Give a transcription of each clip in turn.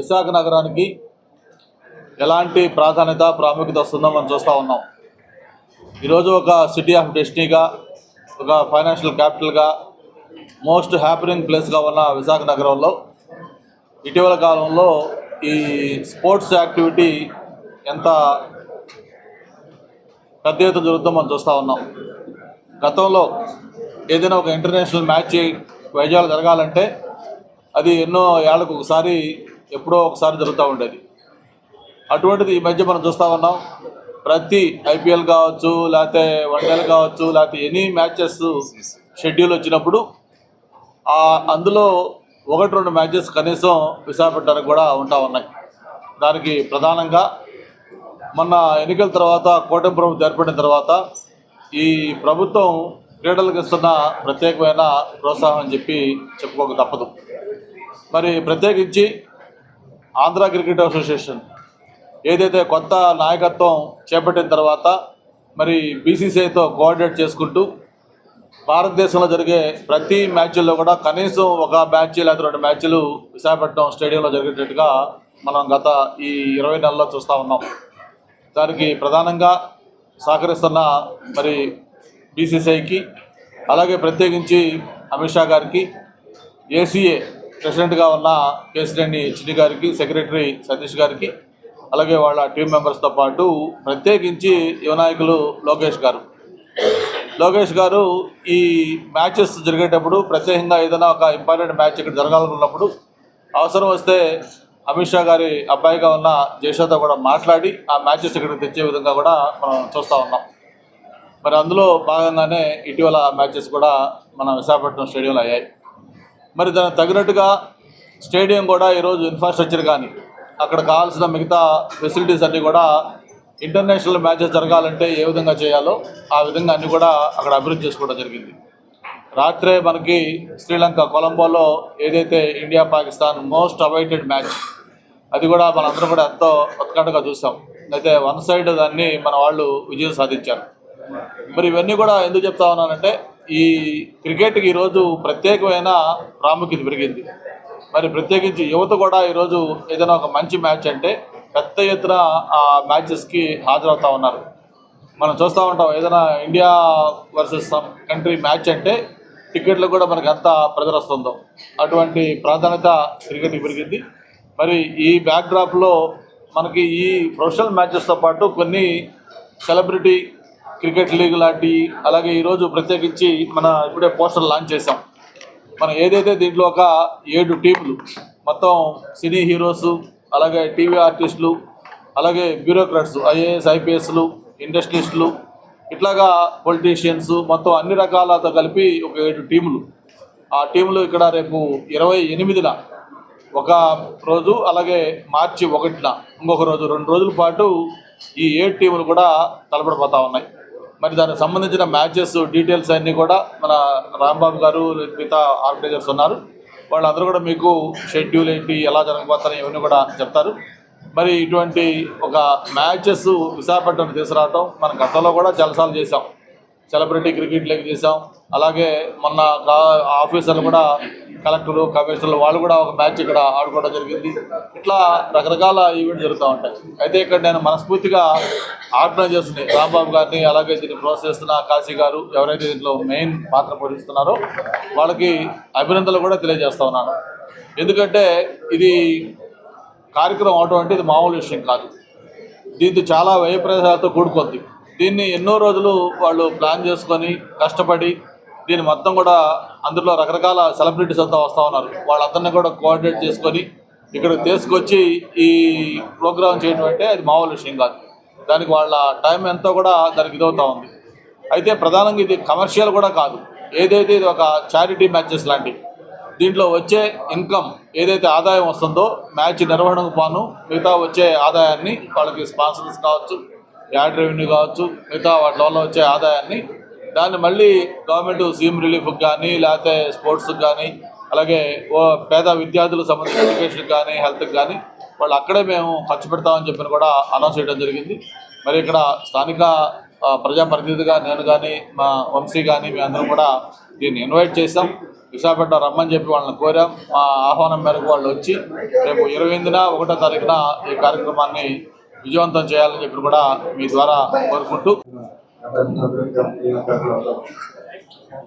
విశాఖ నగరానికి ఎలాంటి ప్రాముఖ్యత వస్తుందో మనం చూస్తూ ఉన్నాం. ఈరోజు ఒక సిటీ ఆఫ్ డెస్టినీగా, ఒక ఫైనాన్షియల్ క్యాపిటల్గా, మోస్ట్ హ్యాపీనింగ్ ప్లేస్గా ఉన్న విశాఖ నగరంలో ఇటీవల కాలంలో ఈ స్పోర్ట్స్ యాక్టివిటీ ఎంత పెద్ద ఎత్తున జరుగుతుందో మనం చూస్తూ ఉన్నాం. గతంలో ఏదైనా ఒక ఇంటర్నేషనల్ మ్యాచ్ వైజాగ్ జరగాలంటే అది ఎన్నో ఏళ్ళకు ఒకసారి, ఎప్పుడో ఒకసారి జరుగుతూ ఉండేది. అటువంటిది ఈ మధ్య మనం చూస్తూ ఉన్నాం. ప్రతి ఐపీఎల్ కావచ్చు, లేకపోతే వన్డేలు కావచ్చు, లేకపోతే ఎనీ మ్యాచెస్ షెడ్యూల్ వచ్చినప్పుడు అందులో 1-2 మ్యాచెస్ కనీసం విశాఖపట్నానికి కూడా ఉంటా ఉన్నాయి. దానికి ప్రధానంగా మొన్న ఎన్నికల తర్వాత, కూటమి ప్రభుత్వం ఏర్పడిన తర్వాత ఈ ప్రభుత్వం క్రీడలకు ఇస్తున్న ప్రత్యేకమైన ప్రోత్సాహం అని చెప్పుకోక తప్పదు. మరి ప్రత్యేకించి ఆంధ్ర క్రికెట్ అసోసియేషన్ ఏదైతే కొత్త నాయకత్వం చేపట్టిన తర్వాత మరి బీసీసీఐతో కోఆర్డినేట్ చేసుకుంటూ భారతదేశంలో జరిగే ప్రతి మ్యాచ్ల్లో కూడా కనీసం ఒక మ్యాచ్ లేదా 2 మ్యాచ్లు విశాఖపట్నం స్టేడియంలో జరిగేటట్టుగా మనం గత ఈ 20 నెలల్లో చూస్తూ ఉన్నాం. దానికి ప్రధానంగా సహకరిస్తున్న మరి బీసీసీఐకి, అలాగే ప్రత్యేకించి అమిత్ షా గారికి, ఏసీఏ ప్రెసిడెంట్గా ఉన్న కేసినేని చిన్ని గారికి, సెక్రటరీ సతీష్ గారికి, అలాగే వాళ్ళ టీం మెంబర్స్తో పాటు ప్రత్యేకించి యువనాయకులు లోకేష్ గారు ఈ మ్యాచెస్ జరిగేటప్పుడు ప్రత్యేకంగా ఏదైనా ఒక ఇంపార్టెంట్ మ్యాచ్ ఇక్కడ జరగాలనుకున్నప్పుడు అవసరం వస్తే అమిత్ షా గారి అబ్బాయిగా ఉన్న జయషాతో కూడా మాట్లాడి ఆ మ్యాచెస్ ఇక్కడికి తెచ్చే విధంగా కూడా మనం చూస్తూ ఉన్నాం. మరి అందులో భాగంగానే ఇటీవల మ్యాచెస్ కూడా మన విశాఖపట్నం స్టేడియంలో అయ్యాయి. మరి దానికి తగినట్టుగా స్టేడియం కూడా ఈరోజు ఇన్ఫ్రాస్ట్రక్చర్ కానీ, అక్కడ కావాల్సిన మిగతా ఫెసిలిటీస్ అన్నీ కూడా ఇంటర్నేషనల్ మ్యాచెస్ జరగాలంటే ఏ విధంగా చేయాలో ఆ విధంగా అన్నీ కూడా అక్కడ అభివృద్ధి చేసుకోవడం జరిగింది. రాత్రే మనకి శ్రీలంక కొలంబోలో ఏదైతే India Pakistan most awaited match, అది కూడా మనందరం కూడా ఎంతో ఉత్కంఠగా చూసాం. అయితే 1 సైడ్ దాన్ని మన వాళ్ళు విజయం సాధించారు. మరి ఇవన్నీ కూడా ఎందుకు చెప్తా ఉన్నానంటే ఈ క్రికెట్కి ఈరోజు ప్రత్యేకమైన ప్రాముఖ్యత పెరిగింది. మరి ప్రత్యేకించి యువత కూడా ఈరోజు ఏదైనా ఒక మంచి మ్యాచ్ అంటే పెద్ద ఎత్తున ఆ మ్యాచెస్కి హాజరవుతూ ఉన్నారు. మనం చూస్తూ ఉంటాం, ఏదైనా India versus some country match అంటే టికెట్లు కూడా మనకి ఎంత ప్రెజర్ వస్తుందో అటువంటి ప్రాధాన్యత క్రికెట్కి పెరిగింది. మరి ఈ బ్యాక్డ్రాప్లో మనకి ఈ ప్రొఫెషనల్ మ్యాచెస్తో పాటు కొన్ని సెలబ్రిటీ క్రికెట్ లీగ్ లాంటి, అలాగే ఈరోజు ప్రత్యేకించి మన ఇప్పుడే పోస్టర్ లాంచ్ చేసాం. మనం ఏదైతే దీంట్లో ఒక 7 టీంలు, మొత్తం సినీ హీరోసు, అలాగే టీవీ ఆర్టిస్టులు, అలాగే బ్యూరోక్రాట్స్, ఐఏఎస్ ఐపీఎస్లు, ఇండస్ట్రియలిస్టులు, ఇట్లాగా పొలిటీషియన్స్, మొత్తం అన్ని రకాలతో కలిపి ఒక 7 టీములు. ఆ టీములు ఇక్కడ రేపు 28న ఒక రోజు, అలాగే మార్చి 1న ఇంకొక రోజు, 2 రోజుల పాటు ఈ 7 టీములు కూడా తలపడిపోతూ ఉన్నాయి. మరి దానికి సంబంధించిన మ్యాచెస్ డీటెయిల్స్ అన్నీ కూడా మన రాంబాబు గారు, మిగతా ఆర్గనైజర్స్ ఉన్నారు, వాళ్ళందరూ కూడా మీకు షెడ్యూల్ ఏంటి, ఎలా జరగబోతారని ఇవన్నీ కూడా చెప్తారు. మరి ఇటువంటి ఒక మ్యాచెస్ విశాఖపట్నం తీసుకురావటం మనం గతంలో కూడా చాలాసార్లు చేసాం. సెలబ్రిటీ క్రికెట్ లీగ్ చేసాం. అలాగే మొన్న ఆఫీసర్లు కూడా, కలెక్టర్లు, కమిషనర్లు వాళ్ళు కూడా ఒక మ్యాచ్ ఇక్కడ ఆడుకోవడం జరిగింది. ఇట్లా రకరకాల ఈవెంట్ జరుగుతూ ఉంటాయి. అయితే ఇక్కడ నేను మనస్ఫూర్తిగా ఆర్గనైజర్స్ని, రాంబాబు గారిని, అలాగే దీన్ని ప్రోత్సహిస్తున్న కాశీ గారు, ఎవరైతే దీంట్లో మెయిన్ పాత్ర పోషిస్తున్నారో వాళ్ళకి అభినందనలు కూడా తెలియజేస్తా ఉన్నాను. ఎందుకంటే ఇది కార్యక్రమం అవటం అంటే ఇది మామూలు విషయం కాదు. దీంతో చాలా వ్యయప్రయాసాలతో కూడుకుంది. దీన్ని ఎన్నో రోజులు వాళ్ళు ప్లాన్ చేసుకొని కష్టపడి దీన్ని మొత్తం కూడా, అందులో రకరకాల సెలబ్రిటీస్ అంతా వస్తూ ఉన్నారు, వాళ్ళందరినీ కూడా కోఆర్డినేట్ చేసుకొని ఇక్కడికి తీసుకొచ్చి ఈ ప్రోగ్రాం చేయడం అంటే అది మామూలు విషయం కాదు. దానికి వాళ్ళ టైం ఎంతో కూడా దానికి ఇదవుతూ ఉంది. అయితే ప్రధానంగా ఇది కమర్షియల్ కూడా కాదు. ఏదైతే ఇది ఒక చారిటీ మ్యాచెస్ లాంటి, దీంట్లో వచ్చే ఇన్కమ్ ఏదైతే ఆదాయం వస్తుందో మ్యాచ్ నిర్వహణకు పాను మిగతా వచ్చే ఆదాయాన్ని వాళ్ళకి స్పాన్సర్స్ కావచ్చు, యాడ్ రెవెన్యూ కావచ్చు, మిగతా వాటి వల్ల వచ్చే ఆదాయాన్ని దాన్ని మళ్ళీ గవర్నమెంట్ సీఎం రిలీఫ్కి కానీ, లేకపోతే స్పోర్ట్స్కి కానీ, అలాగే పేద విద్యార్థులకు సంబంధించిన ఎడ్యుకేషన్కి కానీ, హెల్త్కి కానీ వాళ్ళు అక్కడే మేము ఖర్చు పెడతామని చెప్పి కూడా అనౌన్స్ చేయడం జరిగింది. మరి ఇక్కడ స్థానిక ప్రజాప్రతినిధిగా నేను కానీ, మా వంశీ కానీ, మేము అందరం కూడా దీన్ని ఇన్వైట్ చేసాం. విశాఖపట్నం రమ్మని చెప్పి వాళ్ళని కోరాం. మా ఆహ్వానం మేరకు వాళ్ళు వచ్చి రేపు 28న 1వ తారీఖున ఈ కార్యక్రమాన్ని విజయవంతం చేయాలని చెప్పి కూడా మీ ద్వారా కోరుకుంటూ,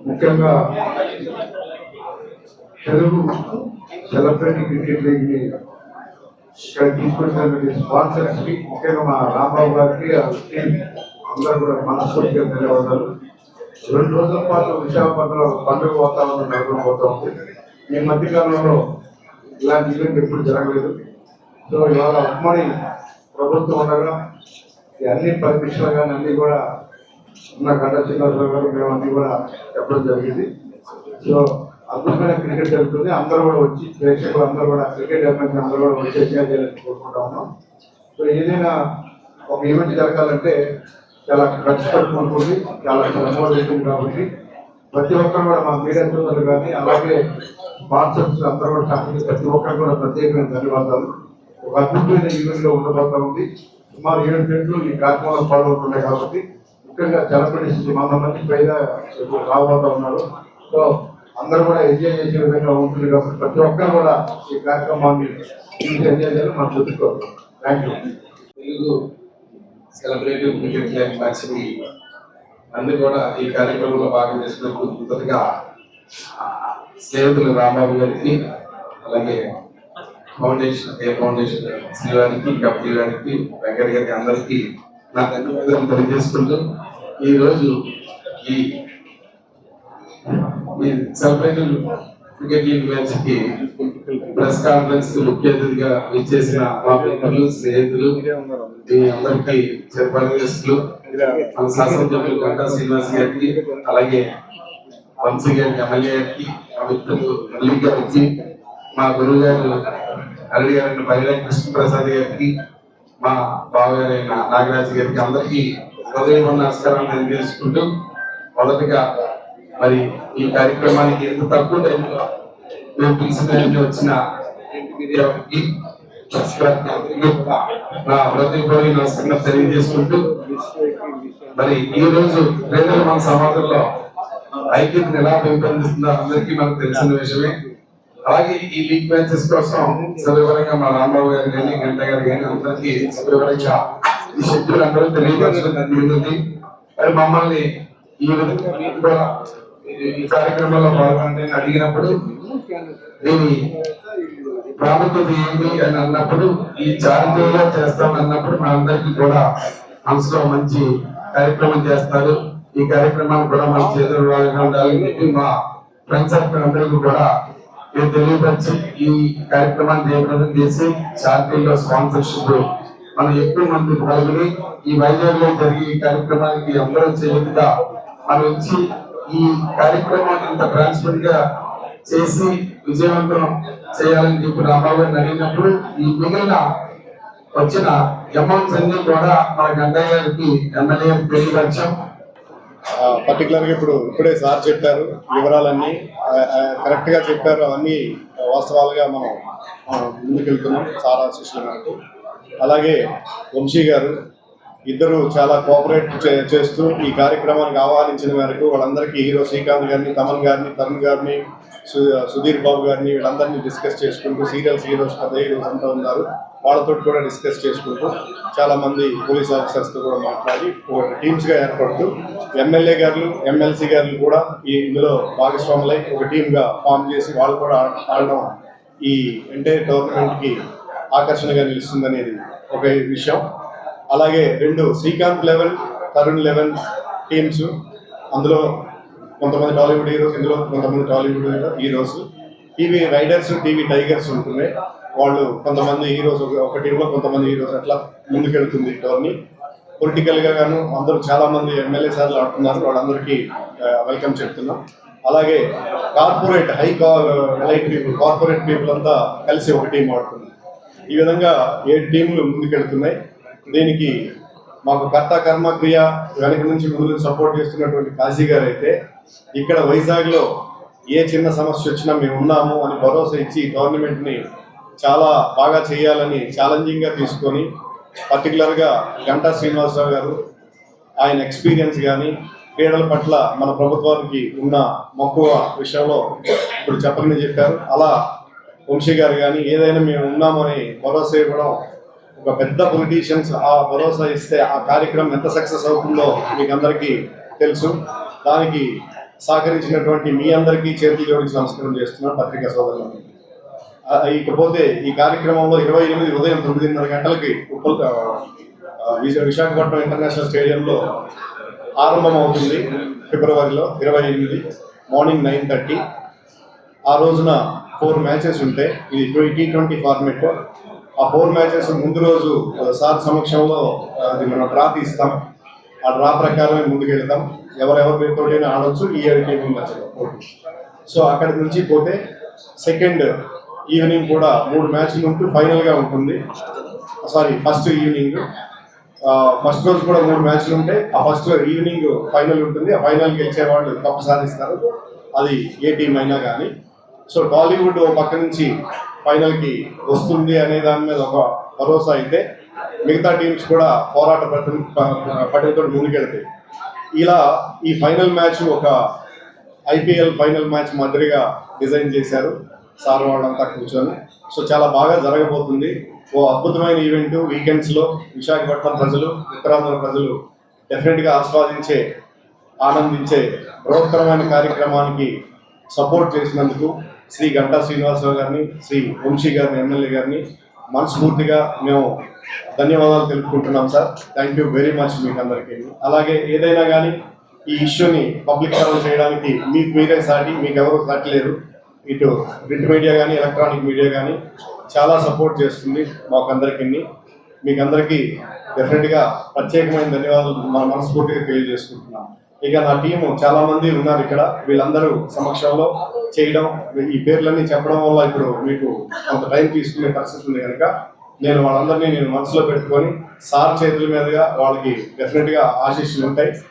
ముఖ్యంగా తెలుగు సెలబ్రిటీ క్రికెట్ లీగ్ని ఇక్కడ తీసుకొచ్చినటువంటి స్పాన్సర్స్కి, ముఖ్యంగా మా రాంబాబు గారికి అందరూ కూడా మనస్ఫూర్తిగా ధన్యవాదాలు. 2 రోజుల పాటు విశాఖపట్నంలో పండుగ వాతావరణం నెలకొనబోతూ ఉంది. ఈ మధ్యకాలంలో ఇలాంటి ఈవెంట్ ఎప్పుడు జరగలేదు. సో ఇవాళ ఉమ్మడి ప్రభుత్వం ఉండగా అన్ని పరీక్షలు కానీ అన్నీ కూడా ఉన్న గంటా శ్రీనివాసరావు గారు మేము అన్నీ కూడా చెప్పడం జరిగింది. సో అద్భుతమైన క్రికెట్ జరుగుతుంది. అందరూ కూడా వచ్చి, ప్రేక్షకులు అందరూ కూడా, క్రికెట్ అభిమానులు అందరూ కూడా వచ్చి ఎంజాయ్ చేయాలని కోరుకుంటా ఉన్నాం. సో ఏదైనా ఒక ఈవెంట్ జరగాలంటే చాలా ఖర్చు పడుకుంటుంది, చాలా శ్రమ అవుతుంది. కాబట్టి ప్రతి ఒక్కరు కూడా మా మీడియా సోదరులు కానీ, అలాగే స్పాన్సర్స్ అందరూ కూడా సహాయం, ప్రతి ఒక్కరు కూడా ప్రత్యేకమైన ధన్యవాదాలు. ఒక అద్భుతమైన ఈవెంట్లో ఉండబోతా ఉంది. సుమారు 7 గంటలు ఈ కార్యక్రమాలు పాల్గొంటున్నాయి. కాబట్టి ముఖ్యంగా సెలబ్రిటీస్ 100 మంది పైగా రాబోతా ఉన్నారు. సో అందరూ కూడా ఎంజాయ్ చేసే విధంగా ఉంటుంది. కాబట్టి ప్రతి ఒక్కరు కూడా ఈ కార్యక్రమాన్ని ఎంజాయ్ చేయాలని మనం చెప్పుకోవాలి. Thank you. Telugu celebrity cricket match కి అందరూ కూడా ఈ కార్యక్రమంలో భాగం చేసుకున్నప్పుడు మొదటగా స్నేహితులు రాంబాబు గారికి, అలాగే ఫౌండేషన్ శ్రీ గారికి, కపిల్ గారికి, వెంకట గారికి అందరికీ నా ధన్యవాదాలు తెలియజేసుకుంటూ, ఈరోజు ఈ సెలబ్రేటివ్ క్రికెట్ లీగ్ మ్యాచ్ కి ప్రెస్ కాన్ఫరెన్స్ ముఖ్య అతిథిగా విచ్చేసిన మా మిత్రులు, స్నేహితులు, మీ అందరికీ చెరపర్యవేక్షకులు, మన శాసనసభ్యులు గంటా శ్రీనివాస్ గారికి, అలాగే వంశీ గారికి, ఎమ్మెల్యే గారికి, మా మిత్రులు మల్లి గారికి, మా గురువు గారు అల్లి గారైన బైరాగి కృష్ణప్రసాద్ గారికి, మా బావగారైన నాగరాజు గారికి అందరికీ హృదయం నమస్కారాలు తెలియజేసుకుంటూ, మొదటగా మరి ఈ కార్యక్రమానికి ఎంత తక్కువ టైంలో మేము పిలిచిన వచ్చిన నా హృదయపూర్వక నమస్కారం తెలియజేసుకుంటూ, మరి ఈ రోజు క్రీడలు మన సమాజంలో ఐక్యతను ఎలా పెంపొందిస్తుందో అందరికీ మనకు తెలిసిన విషయమే. అలాగే ఈ లీగ్ మ్యాచెస్ కోసం సవివరంగా మా రాంబాబు గారు కానీ, గంట గారు కానీ అందరికీ సవివరంగా ఈ శక్తులు అందరూ తెలియపరచడం జరిగింది. మరి మమ్మల్ని ఈ విధంగా ఈ కార్యక్రమంలో పాల్గొని అడిగినప్పుడు దీని ప్రాముఖ్యత ఏంటి అని అన్నప్పుడు, ఈ చారిటీగా చేస్తామన్నప్పుడు మా అందరికీ కూడా మనసులో మంచి కార్యక్రమం చేస్తారు. ఈ కార్యక్రమాన్ని కూడా మన చేతులు ఉండాలని చెప్పి మా ఫ్రెండ్స్ సర్కిల్ అందరికీ కూడా నేను తెలియపరిచి ఈ కార్యక్రమాన్ని జయప్రదం చేసి చారిటీలో స్పాన్సర్షిప్ మనం ఎక్కువ మంది పాల్గొని ఈ వైజాగ్ లో జరిగే ఈ కార్యక్రమానికి అందరూ చేతుగా మనం వచ్చి ఈ కార్యక్రమాన్ని ఇంత ట్రాన్స్పరెంట్ గా చేసి విజయవంతం చేయాలని చెప్పి రాంబాబు గారిని అడిగినప్పుడు ఈ మిగిలిన వచ్చిన అమౌంట్స్ అన్ని కూడా మన గంటయ్య గారికి, ఎమ్మెల్యే గారికి తెలియపరిచాం. పర్టికులర్ గా ఇప్పుడే సార్ చెప్పారు, వివరాలన్నీ కరెక్ట్ గా చెప్పారు. అవన్నీ వాస్తవాలుగా మనం ముందుకెళ్తున్నాం సార్ ఆశీస్సుల మేరకు. అలాగే వంశీ గారు ఇద్దరు చాలా కోఆపరేట్ చేస్తూ ఈ కార్యక్రమానికి ఆహ్వానించిన మేరకు వాళ్ళందరికీ హీరో శ్రీకాంత్ గారిని, తమన్ గారిని, తరుణ్ గారిని, సుధీర్ బాబు గారిని వీళ్ళందరినీ డిస్కస్ చేసుకుంటూ, సీరియల్స్ హీరోస్, పెద్ద హీరోస్ అంతా ఉన్నారు, వాళ్ళతో కూడా డిస్కస్ చేసుకుంటూ చాలా మంది పోలీస్ ఆఫీసర్స్తో కూడా మాట్లాడి టీమ్స్గా ఏర్పడుతూ ఎమ్మెల్యే గారు, ఎమ్మెల్సీ గారు కూడా ఇందులో భాగస్వాములై ఒక టీమ్గా ఫామ్ చేసి వాళ్ళు కూడా ఆడడం ఈ ఎంటైర్ టోర్నమెంట్కి ఆకర్షణగా నిలుస్తుందనేది ఒక విషయం. అలాగే 2 Srikanth level, Tarun level teams, అందులో కొంతమంది టాలీవుడ్ హీరోస్, ఇందులో కొంతమంది Tollywood heroes, TV riders, TV tigers ఉంటున్నాయి. వాళ్ళు కొంతమంది హీరోస్ ఒక టీంలో, కొంతమంది హీరోస్ అట్లా ముందుకెళ్తుంది టోర్నీ. పొలిటికల్గా గాను అందరూ చాలామంది ఎమ్మెల్యే సార్లు ఆడుతున్నారు, వాళ్ళందరికీ వెల్కమ్ చెప్తున్నాం. అలాగే corporate elite people, corporate people అంతా కలిసి ఒక టీం ఆడుతుంది. ఈ విధంగా 7 టీంలు ముందుకెళ్తున్నాయి. దీనికి మాకు కర్త కర్మ క్రియ వెనక నుంచి ముందు సపోర్ట్ చేస్తున్నటువంటి కాశీ గారు అయితే ఇక్కడ వైజాగ్లో ఏ చిన్న సమస్య వచ్చినా మేము ఉన్నాము అని భరోసా ఇచ్చి ఈ టోర్నమెంట్ని చాలా బాగా చేయాలని ఛాలెంజింగ్గా తీసుకొని, పర్టికులర్గా గంటా శ్రీనివాసరావు గారు ఆయన ఎక్స్పీరియన్స్ కానీ, క్రీడల పట్ల మన ప్రభుత్వానికి ఉన్న మక్కువ విషయంలో ఇప్పుడు చెప్పని చెప్పారు. అలా వంశీ గారు కానీ ఏదైనా మేము ఉన్నామని భరోసా ఇవ్వడం, ఒక పెద్ద పొలిటీషియన్స్ ఆ భరోసా ఇస్తే ఆ కార్యక్రమం ఎంత సక్సెస్ అవుతుందో మీకు అందరికీ తెలుసు. దానికి సహకరించినటువంటి మీ అందరికీ చేతులు జోడించి నమస్కారం చేస్తున్నాను పత్రికా సోదరులను. ఇకపోతే ఈ కార్యక్రమంలో 28 ఉదయం 9:30 గంటలకి విశాఖపట్నం ఇంటర్నేషనల్ స్టేడియంలో ఆరంభం అవుతుంది. ఫిబ్రవరిలో 28 మార్నింగ్ 9:30. ఆ రోజున 4 మ్యాచెస్ ఉంటాయి. ఇది T20 ఫార్మేట్. ఆ 4 మ్యాచెస్ ముందు రోజు సార్ సమక్షంలో అది మనం డ్రా తీస్తాం. ఆ డ్రా ప్రకారమే ముందుకు వెళ్తాం. ఎవరెవరితోటైనా ఆడొచ్చు. ఈ 7 టీములు మధ్యలో. సో అక్కడి నుంచి పోతే సెకండ్ ఈవినింగ్ కూడా 3 మ్యాచ్లు ఉంటూ ఫైనల్గా ఉంటుంది. ఫస్ట్ ఈవినింగ్ ఫస్ట్ రోజు కూడా 3 మ్యాచ్లు ఉంటాయి. ఆ ఫస్ట్ ఈవినింగ్ ఫైనల్ ఉంటుంది. ఆ ఫైనల్ గెలిచే వాళ్ళు కప్పు సాధిస్తారు, అది ఏ టీం అయినా కానీ. సో టాలీవుడ్ పక్క నుంచి ఫైనల్కి వస్తుంది అనే దాని మీద ఒక భరోసా అయితే, మిగతా టీమ్స్ కూడా పోరాట పట్టుదలతో ముందుకెళ్తాయి. ఇలా ఈ ఫైనల్ మ్యాచ్ ఒక IPL ఫైనల్ మ్యాచ్ మాదిరిగా డిజైన్ చేశారు సార్ వాళ్ళంతా కూర్చొని. సో చాలా బాగా జరగబోతుంది. ఓ అద్భుతమైన ఈవెంట్. వీకెండ్స్లో విశాఖపట్నం ప్రజలు, ఉత్తరాంధ్ర ప్రజలు డెఫినెట్గా ఆనందించే బృహత్తరమైన కార్యక్రమానికి సపోర్ట్ చేసినందుకు శ్రీ గంటా శ్రీనివాసరావు గారిని, శ్రీ వంశీ గారిని, ఎమ్మెల్యే గారిని మనస్ఫూర్తిగా మేము ధన్యవాదాలు తెలుపుకుంటున్నాం sir. Thank you very much మీకు అందరికీ. అలాగే ఏదైనా కానీ ఈ ఇష్యూని పబ్లిక్ పరం చేయడానికి మీకు మీరే సాటి, మీకు ఎవరు సాటి లేరు. ఇటు ప్రింట్ మీడియా కానీ ఎలక్ట్రానిక్ మీడియా కానీ చాలా సపోర్ట్ చేస్తుంది మాకందరికీ. మీకు అందరికీ డెఫినెట్గా ప్రత్యేకమైన ధన్యవాదాలు మనస్ఫూర్తిగా తెలియజేసుకుంటున్నాం. ఇక నా టీము చాలా మంది ఉన్నారు ఇక్కడ. వీళ్ళందరూ సమక్షంలో చేయడం, ఈ పేర్లన్నీ చెప్పడం వల్ల ఇప్పుడు మీకు కొంత టైం తీసుకునే పరిస్థితి ఉంది కనుక వాళ్ళందరినీ మనసులో పెట్టుకొని సార్ చేతుల మీదుగా వాళ్ళకి డెఫినెట్గా ఆశీస్సులు ఉంటాయి.